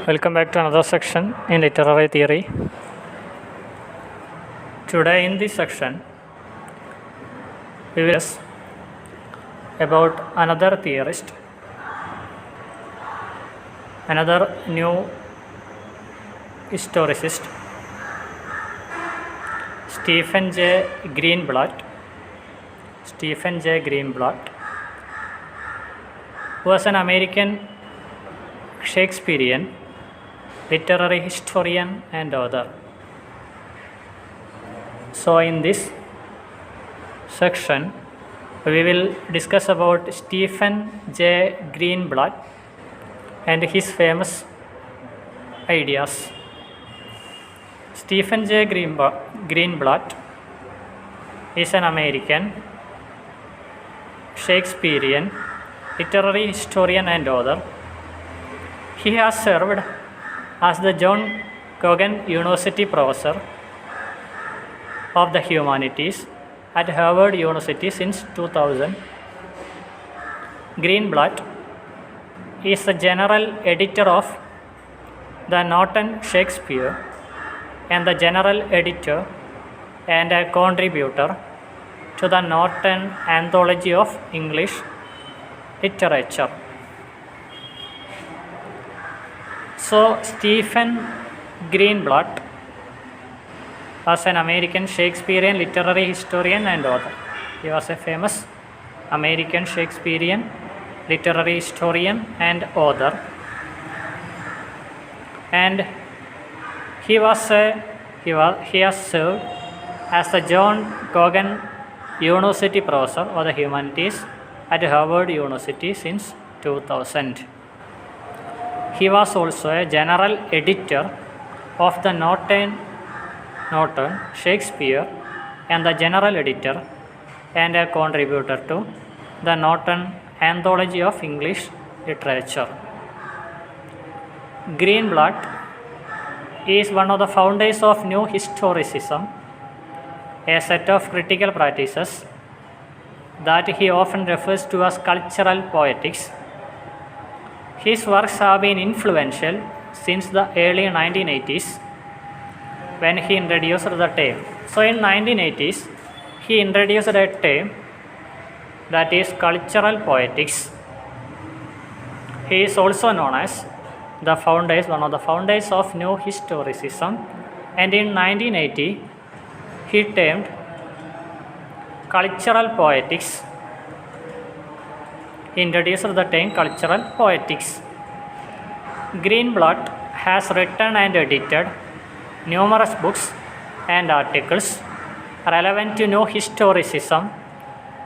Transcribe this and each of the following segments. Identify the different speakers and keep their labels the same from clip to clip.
Speaker 1: Welcome back to another section in literary theory. Today in this section, we will discuss about another theorist, another new historicist, Stephen J. Greenblatt. Stephen J. Greenblatt was an American Shakespearean literary historian and author. So in this section we will discuss about Stephen J. Greenblatt and his famous ideas. Stephen J. Greenblatt is an American Shakespearean literary historian and author. He has served as the John Cogan University Professor of the Humanities at Harvard University since 2000. Greenblatt is the general editor of the Norton Shakespeare and the general editor and a contributor to the Norton Anthology of English Literature. So, Stephen Greenblatt was an American Shakespearean literary historian and author. He was a famous American Shakespearean literary historian and author. And he has served as the John Cogan University Professor of the Humanities at Harvard University since 2000. He was also a general editor of the Norton Shakespeare and the general editor and a contributor to the Norton Anthology of English Literature. Greenblatt is one of the founders of New Historicism, a set of critical practices that he often refers to as cultural poetics. His works have been influential since the early 1980s when he introduced the term. So in 1980s, he introduced a term that is cultural poetics. He is also known as one of the founders of New Historicism, and in 1980, he termed cultural poetics. He introduced the term cultural poetics. Greenblatt has written and edited numerous books and articles relevant to New Historicism,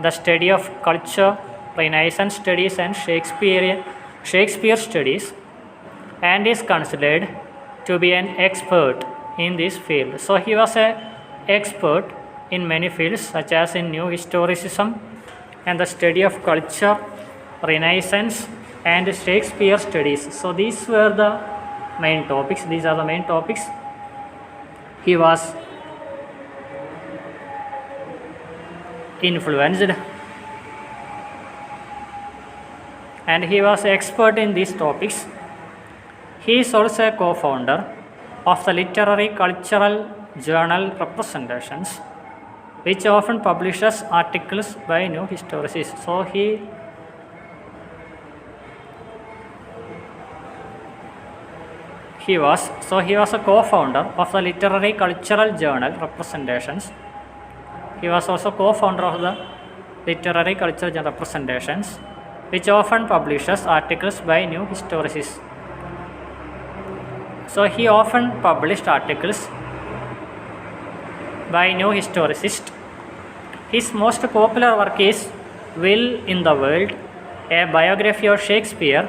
Speaker 1: the study of culture, Renaissance studies and Shakespeare studies, and is considered to be an expert in this field. So he was an expert in many fields such as in New Historicism and the study of culture, Renaissance and Shakespeare studies. So these were the main topics. These are the main topics. He was influenced and he was expert in these topics. He is also a co-founder of the literary cultural journal Representations, which often publishes articles by new historicists. So he was a co-founder of the literary cultural journal Representations. He was also co-founder of the literary cultural journal Representations, which often publishes articles by new historicists. So he often published articles by new historicists. His most popular work is Will in the World, a biography of Shakespeare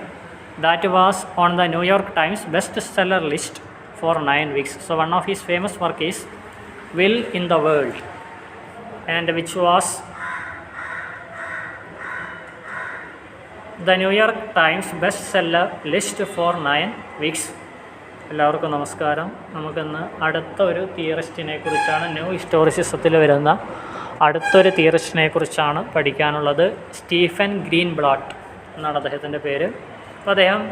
Speaker 1: that was on the New York Times bestseller list for 9 weeks. So one of his famous work is Will in the World, and which was the New York Times bestseller list for 9 weeks. എല്ലാവർക്കും നമസ്കാരം. നമുക്കിന്ന് അടുത്ത ഒരു തിയറിസ്റ്റിനെ കുറിച്ചാണ്, new ഹിസ്റ്റോറിസിസത്തിൽ വരുന്ന അടുത്തൊരു തിയറിസ്റ്റിനെ കുറിച്ചാണ് പഠിക്കാനുള്ളത്. സ്റ്റീഫൻ ഗ്രീൻബ്ലാട്ട് എന്നാണ് അദ്ദേഹത്തിൻ്റെ പേര്. അപ്പോൾ അദ്ദേഹം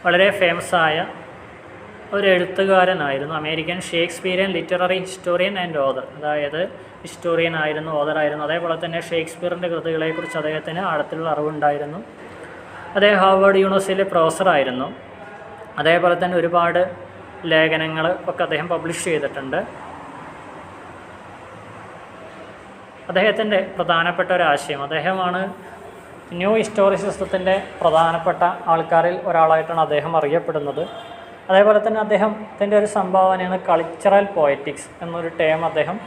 Speaker 1: വളരെ ഫേമസായ ഒരു എഴുത്തുകാരനായിരുന്നു. American Shakespearean literary historian and author, അതായത് ഹിസ്റ്റോറിയൻ ആയിരുന്നു, ഓതറായിരുന്നു. അതേപോലെ തന്നെ ഷേക്സ്പിയറിൻ്റെ കൃതികളെക്കുറിച്ച് അദ്ദേഹത്തിന് ആഴത്തിലുള്ള അറിവുണ്ടായിരുന്നു. അദ്ദേഹം ഹാർവേഡ് യൂണിവേഴ്സിറ്റിയിലെ പ്രൊഫസറായിരുന്നു. അതേപോലെ തന്നെ ഒരുപാട് ലേഖനങ്ങൾ ഒക്കെ അദ്ദേഹം പബ്ലിഷ് ചെയ്തിട്ടുണ്ട്. അദ്ദേഹത്തിൻ്റെ പ്രധാനപ്പെട്ട ഒരാശയം, അദ്ദേഹമാണ് ന്യൂ ഹിസ്റ്റോറിസിസത്തിൻ്റെ പ്രധാനപ്പെട്ട ആൾക്കാരിൽ ഒരാളായിട്ടാണ് അദ്ദേഹം അറിയപ്പെടുന്നത്. അതേപോലെ തന്നെ അദ്ദേഹത്തിൻ്റെ ഒരു സംഭാവനയാണ് കൾച്ചറൽ പോയറ്റിക്സ് എന്നൊരു ടേം അദ്ദേഹം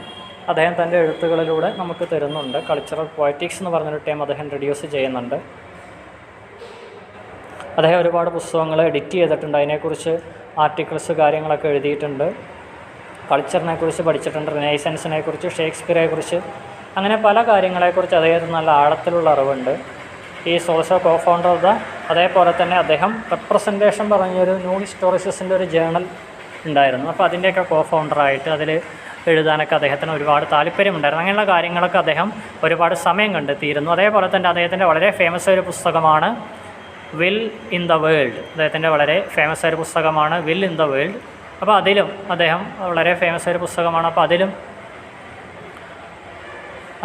Speaker 1: തൻ്റെ എഴുത്തുകളിലൂടെ നമുക്ക് തരുന്നുണ്ട്. കൾച്ചറൽ പോയറ്റിക്സ് എന്ന് പറഞ്ഞൊരു ടേം അദ്ദേഹം ഇൻട്രൊഡ്യൂസ് ചെയ്യുന്നുണ്ട്. അദ്ദേഹം ഒരുപാട് പുസ്തകങ്ങൾ എഡിറ്റ് ചെയ്തിട്ടുണ്ട്, അതിനെക്കുറിച്ച് ആർട്ടിക്കിൾസ് കാര്യങ്ങളൊക്കെ എഴുതിയിട്ടുണ്ട്. കൾച്ചറിനെക്കുറിച്ച് പഠിച്ചിട്ടുണ്ട്, റിനൈസൻസിനെക്കുറിച്ച്, ഷേക്സ്പിയറെക്കുറിച്ച്, അങ്ങനെ പല കാര്യങ്ങളെക്കുറിച്ച് അദ്ദേഹത്തിന് നല്ല ആഴത്തിലുള്ള അറിവുണ്ട്. Is also co founder of അതേപോലെ തന്നെ അദ്ദേഹം റെപ്രസെൻറ്റേഷൻ പറഞ്ഞൊരു ന്യൂ ഹിസ്റ്റോറിസിസിൻ്റെ ഒരു ജേണൽ ഉണ്ടായിരുന്നു. അപ്പോൾ അതിൻ്റെയൊക്കെ കോ ഫൗണ്ടറായിട്ട് അതിൽ എഴുതാനൊക്കെ അദ്ദേഹത്തിന് ഒരുപാട് താല്പര്യമുണ്ടായിരുന്നു. അങ്ങനെയുള്ള കാര്യങ്ങളൊക്കെ അദ്ദേഹം ഒരുപാട് സമയം കണ്ടെത്തിയിരുന്നു. അതേപോലെ തന്നെ അദ്ദേഹത്തിൻ്റെ വളരെ ഫേമസ് ഒരു പുസ്തകമാണ് വിൽ ഇൻ ദ വേൾഡ്. അദ്ദേഹത്തിൻ്റെ വളരെ ഫേമസ് ഒരു പുസ്തകമാണ് വിൽ ഇൻ ദ വേൾഡ്. അപ്പോൾ അതിലും അദ്ദേഹം വളരെ ഫേമസ് ഒരു പുസ്തകമാണ്. അപ്പോൾ അതിലും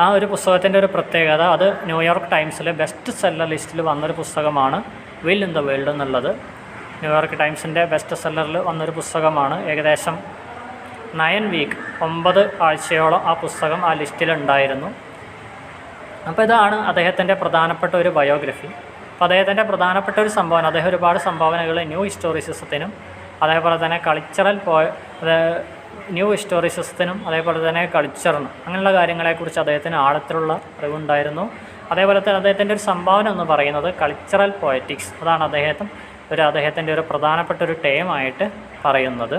Speaker 1: ആ ഒരു പുസ്തകത്തിൻ്റെ ഒരു പ്രത്യേകത, അത് ന്യൂയോർക്ക് ടൈംസിലെ ബെസ്റ്റ് സെല്ലർ ലിസ്റ്റിൽ വന്നൊരു പുസ്തകമാണ് വിൽ ഇൻ ദ വേൾഡ് എന്നുള്ളത്. ന്യൂയോർക്ക് ടൈംസിൻ്റെ ബെസ്റ്റ് സെല്ലറിൽ വന്നൊരു പുസ്തകമാണ്. ഏകദേശം 9 വീക്ക് 9 ആഴ്ചയോളം ആ പുസ്തകം ആ ലിസ്റ്റിലുണ്ടായിരുന്നു. അപ്പോൾ ഇതാണ് അദ്ദേഹത്തിൻ്റെ പ്രധാനപ്പെട്ട ഒരു ബയോഗ്രഫി. അപ്പോൾ അദ്ദേഹത്തിൻ്റെ പ്രധാനപ്പെട്ട ഒരു സംഭാവന, അദ്ദേഹം ഒരുപാട് സംഭാവനകൾ ന്യൂ ഹിസ്റ്റോറിസിസത്തിനും അതേപോലെ തന്നെ ന്യൂ ഹിസ്റ്റോറിസിസത്തിനും അതേപോലെ തന്നെ കൾച്ചറിനും അങ്ങനെയുള്ള കാര്യങ്ങളെക്കുറിച്ച് അദ്ദേഹത്തിന് ആഴത്തിലുള്ള അറിവുണ്ടായിരുന്നു. അതേപോലെ തന്നെ അദ്ദേഹത്തിൻ്റെ ഒരു സംഭാവന എന്ന് പറയുന്നത് കൾച്ചറൽ പോയറ്റിക്സ്, അതാണ് അദ്ദേഹത്തിൻ്റെ ഒരു പ്രധാനപ്പെട്ട ഒരു ടേമായിട്ട് പറയുന്നത്.